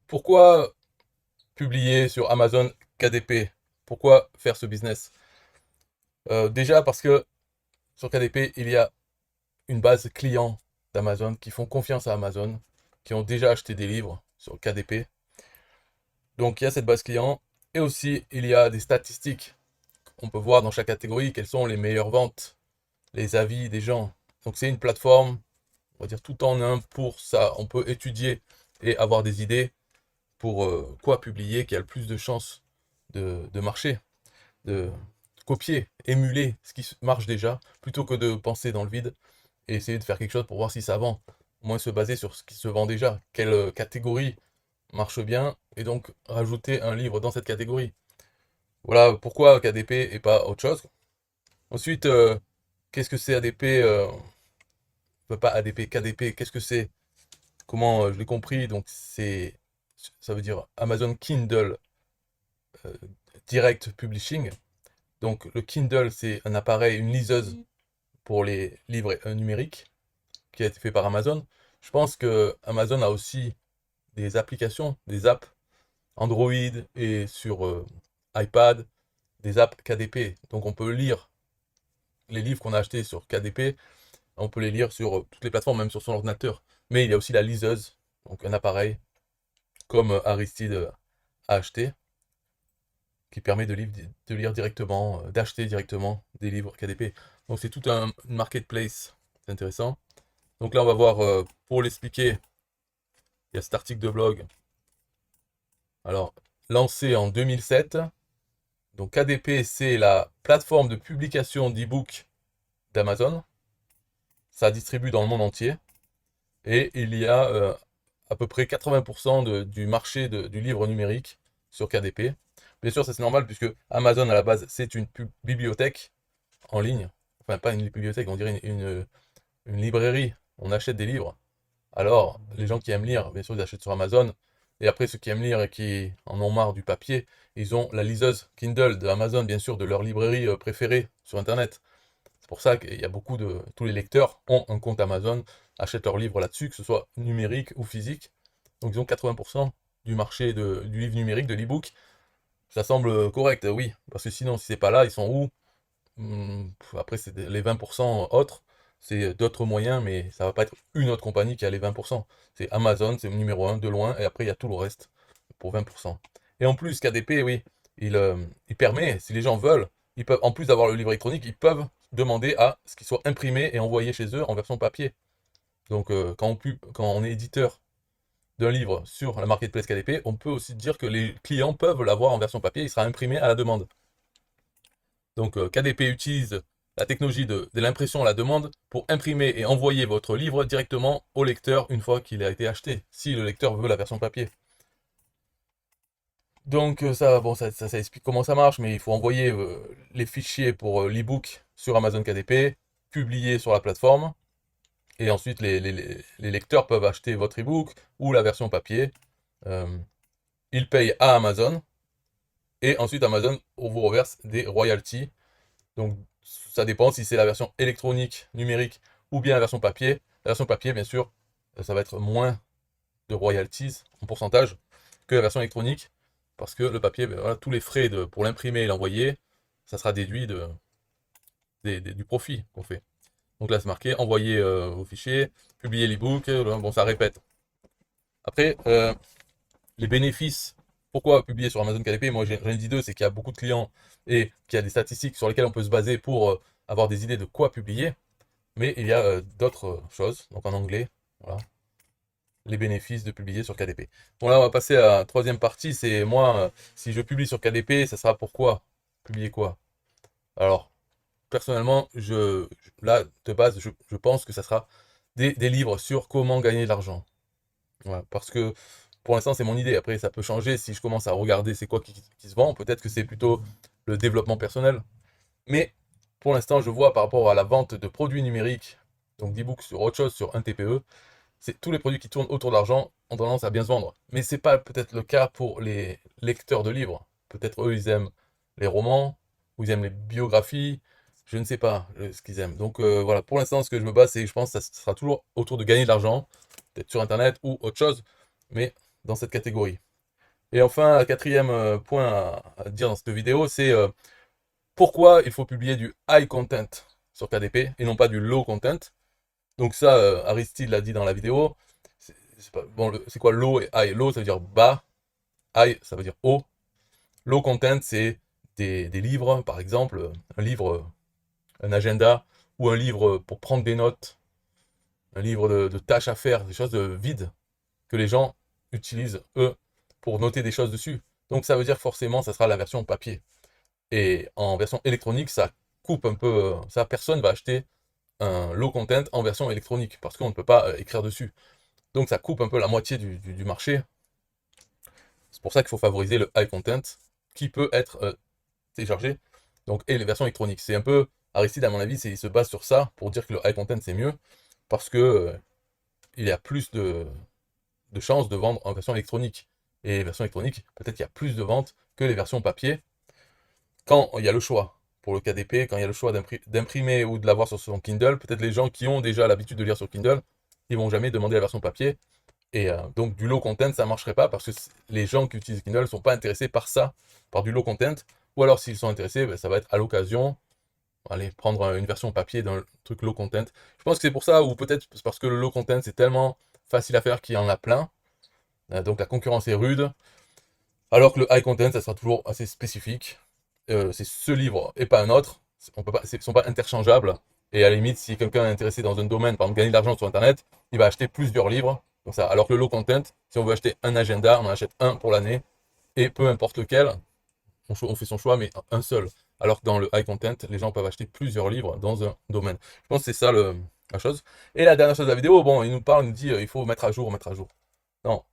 Pourquoi publier sur Amazon KDP? Pourquoi faire ce business? Déjà parce que sur KDP, il y a une base client d'Amazon qui font confiance à Amazon, qui ont déjà acheté des livres sur KDP. Donc il y a cette base client et aussi il y a des statistiques. On peut voir dans chaque catégorie quelles sont les meilleures ventes, les avis des gens. Donc c'est une plateforme, on va dire tout en un pour ça. On peut étudier et avoir des idées pour quoi publier qui a le plus de chances de marcher, de copier, émuler ce qui marche déjà, plutôt que de penser dans le vide et essayer de faire quelque chose pour voir si ça vend. Au moins se baser sur ce qui se vend déjà, quelle catégorie marche bien, et donc rajouter un livre dans cette catégorie. Voilà pourquoi KDP et pas autre chose. Ensuite, qu'est-ce que c'est ADP pas ADP, KDP, qu'est-ce que c'est? Comment je l'ai compris? Donc ça veut dire Amazon Kindle euh, Direct Publishing. Donc le Kindle, c'est un appareil, une liseuse pour les livres numériques qui a été fait par Amazon. Je pense que Amazon a aussi des applications, des apps Android et sur iPad, des apps KDP. Donc on peut lire les livres qu'on a achetés sur KDP, on peut les lire sur toutes les plateformes, même sur son ordinateur. Mais il y a aussi la liseuse, donc un appareil comme Aristide a acheté, qui permet de lire directement, d'acheter directement des livres KDP. Donc c'est tout un marketplace, c'est intéressant. Donc là on va voir, pour l'expliquer, il y a cet article de blog. Alors, lancé en 2007, donc KDP c'est la plateforme de publication d'e-book d'Amazon. Ça distribue dans le monde entier. Et il y a à peu près 80% du marché du livre numérique sur KDP. Bien sûr, ça c'est normal puisque Amazon à la base c'est une bibliothèque en ligne. Enfin, pas une bibliothèque, on dirait une librairie. On achète des livres. Alors, les gens qui aiment lire, bien sûr, ils achètent sur Amazon. Et après, ceux qui aiment lire et qui en ont marre du papier, ils ont la liseuse Kindle de Amazon, bien sûr, de leur librairie préférée sur Internet. C'est pour ça qu'il y a beaucoup de... Tous les lecteurs ont un compte Amazon, achètent leurs livres là-dessus, que ce soit numérique ou physique. Donc ils ont 80% du marché du livre numérique, de l'e-book. Ça semble correct, oui. Parce que sinon, si c'est pas là, ils sont où? Après, c'est les 20% autres. C'est d'autres moyens, mais ça va pas être une autre compagnie qui a les 20%. C'est Amazon, c'est le numéro un de loin, et après, il y a tout le reste pour 20%. Et en plus, KDP, oui, il permet, si les gens veulent, ils peuvent, en plus d'avoir le livre électronique, ils peuvent demander à ce qu'il soit imprimé et envoyé chez eux en version papier. Donc, quand on est éditeur d'un livre sur la marketplace KDP, on peut aussi dire que les clients peuvent l'avoir en version papier, il sera imprimé à la demande. Donc, KDP utilise la technologie de l'impression à la demande pour imprimer et envoyer votre livre directement au lecteur une fois qu'il a été acheté, si le lecteur veut la version papier. Donc ça, bon, ça explique comment ça marche, mais il faut envoyer les fichiers pour l'e-book sur Amazon KDP, publier sur la plateforme, et ensuite les lecteurs peuvent acheter votre e-book ou la version papier. Euh, ils payent à Amazon, et ensuite Amazon vous reverse des royalties. Donc ça dépend si c'est la version électronique, numérique, ou bien la version papier. La version papier, bien sûr, ça va être moins de royalties en pourcentage que la version électronique, parce que le papier, ben voilà, tous les frais pour l'imprimer et l'envoyer, ça sera déduit du profit qu'on fait. Donc là, c'est marqué envoyer vos fichiers, publier l'ebook, bon, ça répète. Après, les bénéfices, pourquoi publier sur Amazon KDP? Moi, j'en ai dit deux, c'est qu'il y a beaucoup de clients et qu'il y a des statistiques sur lesquelles on peut se baser pour avoir des idées de quoi publier. Mais il y a d'autres choses, donc en anglais, voilà, les bénéfices de publier sur KDP. Bon là on va passer à la troisième partie, c'est moi, si je publie sur KDP, ça sera pourquoi? Publier quoi? Alors, personnellement, là, de base, je pense que ça sera des livres sur comment gagner de l'argent. Voilà, parce que pour l'instant c'est mon idée, après ça peut changer si je commence à regarder c'est quoi qui se vend, peut-être que c'est plutôt le développement personnel. Mais pour l'instant je vois par rapport à la vente de produits numériques, donc d'e-books sur autre chose, sur un TPE, c'est tous les produits qui tournent autour de l'argent ont tendance à bien se vendre. Mais c'est pas peut-être le cas pour les lecteurs de livres. Peut-être eux, ils aiment les romans, ou ils aiment les biographies, je ne sais pas ce qu'ils aiment. Donc voilà, pour l'instant, ce que je me base, c'est je pense que ça sera toujours autour de gagner de l'argent, peut-être sur Internet ou autre chose. Mais dans cette catégorie. Et enfin, quatrième point à dire dans cette vidéo, c'est pourquoi il faut publier du high content sur KDP et non pas du low content. Donc ça, Aristide l'a dit dans la vidéo. Bon, c'est quoi low et high? Low, ça veut dire bas. High, ça veut dire haut. Low content, c'est des livres, par exemple, un livre, un agenda, ou un livre pour prendre des notes, un livre de tâches à faire, des choses vides que les gens utilisent, eux, pour noter des choses dessus. Donc ça veut dire forcément, ça sera la version papier. Et en version électronique, ça coupe un peu, ça, personne va acheter un low content en version électronique, parce qu'on ne peut pas écrire dessus. Donc ça coupe un peu la moitié du marché. C'est pour ça qu'il faut favoriser le high content, qui peut être téléchargé, donc, et les versions électroniques. C'est un peu, Aristide, à mon avis, il se base sur ça, pour dire que le high content, c'est mieux, parce que il y a plus de chances de vendre en version électronique. Et version électronique, peut-être qu'il y a plus de ventes que les versions papier, quand il y a le choix. Pour le KDP, quand il y a le choix d'imprimer ou de l'avoir sur son Kindle, peut-être les gens qui ont déjà l'habitude de lire sur Kindle, ils vont jamais demander la version papier. Et donc du low content, ça ne marcherait pas parce que les gens qui utilisent Kindle ne sont pas intéressés par ça, par du low content. Ou alors s'ils sont intéressés, ben, ça va être à l'occasion, aller prendre une version papier d'un truc low content. Je pense que c'est pour ça, ou peut-être parce que le low content c'est tellement facile à faire qu'il y en a plein. Donc la concurrence est rude. Alors que le high content, ça sera toujours assez spécifique. C'est ce livre et pas un autre. On peut pas, ils ne sont pas interchangeables. Et à la limite, si quelqu'un est intéressé dans un domaine, par exemple gagner de l'argent sur Internet, il va acheter plusieurs livres. Comme ça. Alors que le low content, si on veut acheter un agenda, on en achète un pour l'année. Et peu importe lequel, on fait son choix, mais un seul. Alors que dans le high content, les gens peuvent acheter plusieurs livres dans un domaine. Je pense que c'est ça la chose. Et la dernière chose de la vidéo, bon, il nous parle, il nous dit il faut mettre à jour, mettre à jour. Non,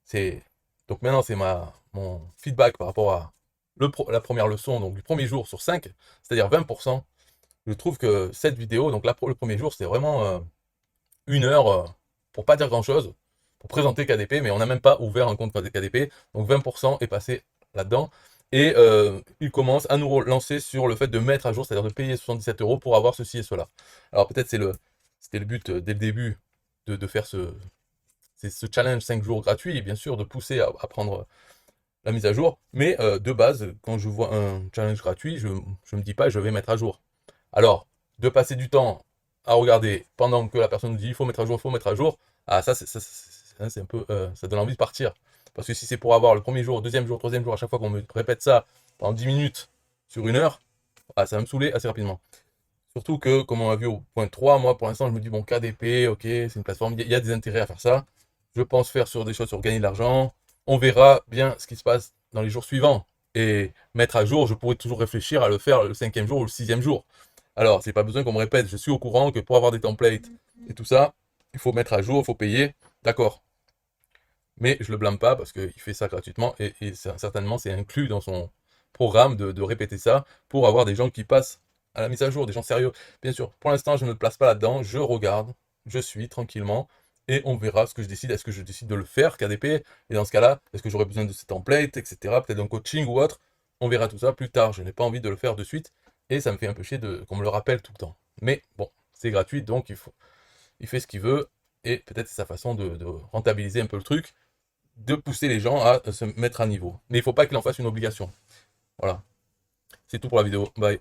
c'est donc maintenant c'est mon feedback par rapport à la première leçon, donc du premier jour sur 5, c'est-à-dire 20%. Je trouve que cette vidéo, donc là pour le premier jour, c'est vraiment 1 heure pour pas dire grand-chose, pour présenter KDP, mais on n'a même pas ouvert un compte KDP, donc 20% est passé là-dedans. Et il commence à nous relancer sur le fait de mettre à jour, c'est-à-dire de payer 77 € pour avoir ceci et cela. Alors peut-être c'était le but dès le début de faire ce challenge 5 jours gratuit, et bien sûr de pousser à prendre la mise à jour. Mais de base, quand je vois un challenge gratuit, je me dis pas je vais mettre à jour. Alors, de passer du temps à regarder pendant que la personne nous dit il faut mettre à jour, il faut mettre à jour, ah ça c'est un peu, ça donne envie de partir. Parce que si c'est pour avoir le premier jour, deuxième jour, troisième jour, à chaque fois qu'on me répète ça pendant 10 minutes sur 1 heure, ah, ça va me saouler assez rapidement. Surtout que, comme on a vu au point 3, moi pour l'instant je me dis bon KDP, ok, c'est une plateforme, il y a des intérêts à faire ça. Je pense faire sur des choses sur gagner de l'argent. On verra bien ce qui se passe dans les jours suivants. Et mettre à jour, je pourrais toujours réfléchir à le faire le 5e jour ou le 6e jour. Alors, c'est pas besoin qu'on me répète, je suis au courant que pour avoir des templates et tout ça, il faut mettre à jour, il faut payer, d'accord. Mais je le blâme pas parce qu'il fait ça gratuitement et certainement c'est inclus dans son programme de répéter ça pour avoir des gens qui passent à la mise à jour, des gens sérieux. Bien sûr, pour l'instant, je ne me place pas là-dedans, je regarde, je suis tranquillement et on verra ce que je décide. Est-ce que je décide de le faire, KDP? Et dans ce cas-là, est-ce que j'aurai besoin de ces templates, etc. Peut-être d'un coaching ou autre. On verra tout ça plus tard. Je n'ai pas envie de le faire de suite et ça me fait un peu chier qu'on me le rappelle tout le temps. Mais bon, c'est gratuit donc il fait ce qu'il veut et peut-être c'est sa façon de rentabiliser un peu le truc, de pousser les gens à se mettre à niveau. Mais il ne faut pas qu'il en fasse une obligation. Voilà. C'est tout pour la vidéo. Bye.